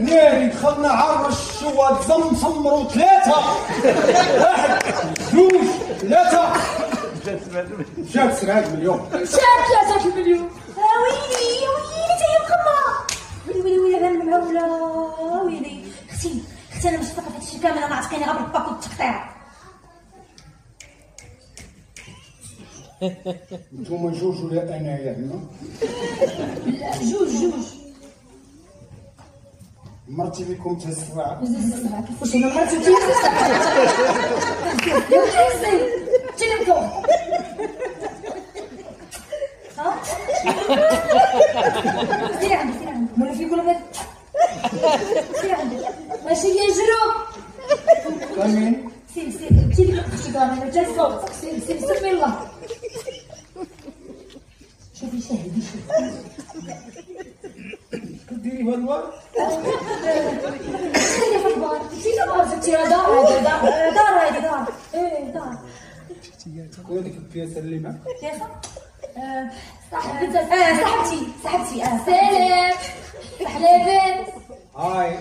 ناري دخلنا عرش وتزمصمروا 3 1 2 3 مشات 7 مليون. مشات 3 مليون. ويلي تا هي مخمره. ويلي انا المعوله. ويلي اختي انا مش فاكره هادشي كامل، انا عتقيني غير بالباك والتقطيع. نتوما جوج ولا انايا هنا؟ لا جوج. مرتي بكم تهز 7. كيفاش انا مرتي تهز 7؟ يا حسين تلمكم. سير عندي مولا في كل بيت. سير عندي ماشي يجرو. كامين سير انتي اللي كتخشي كامل انت الصوت. سير سمي الله. شوفي شاهدي كديري بهاد الوقت؟ خلي في البار. ماشي دار ستي، راه دار هادي دار. دار. وهاديك البياسه اللي معاك؟ بياسه؟ صاحبتي. سلام. لاباس؟ هاي.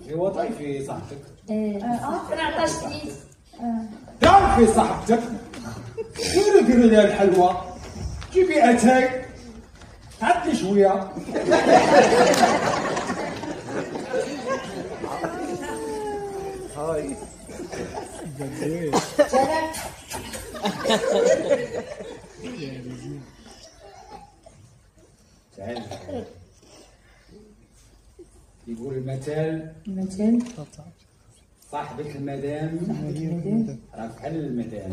ايوا طيفي صاحبتك. انا عطاشتي. تعرفي صاحبتك؟ ديري لها الحلوى، جيبي اتاي تعدي شويه. هاي سلام. تعال يقول المثل صاحبة المدام راه بحال المدام.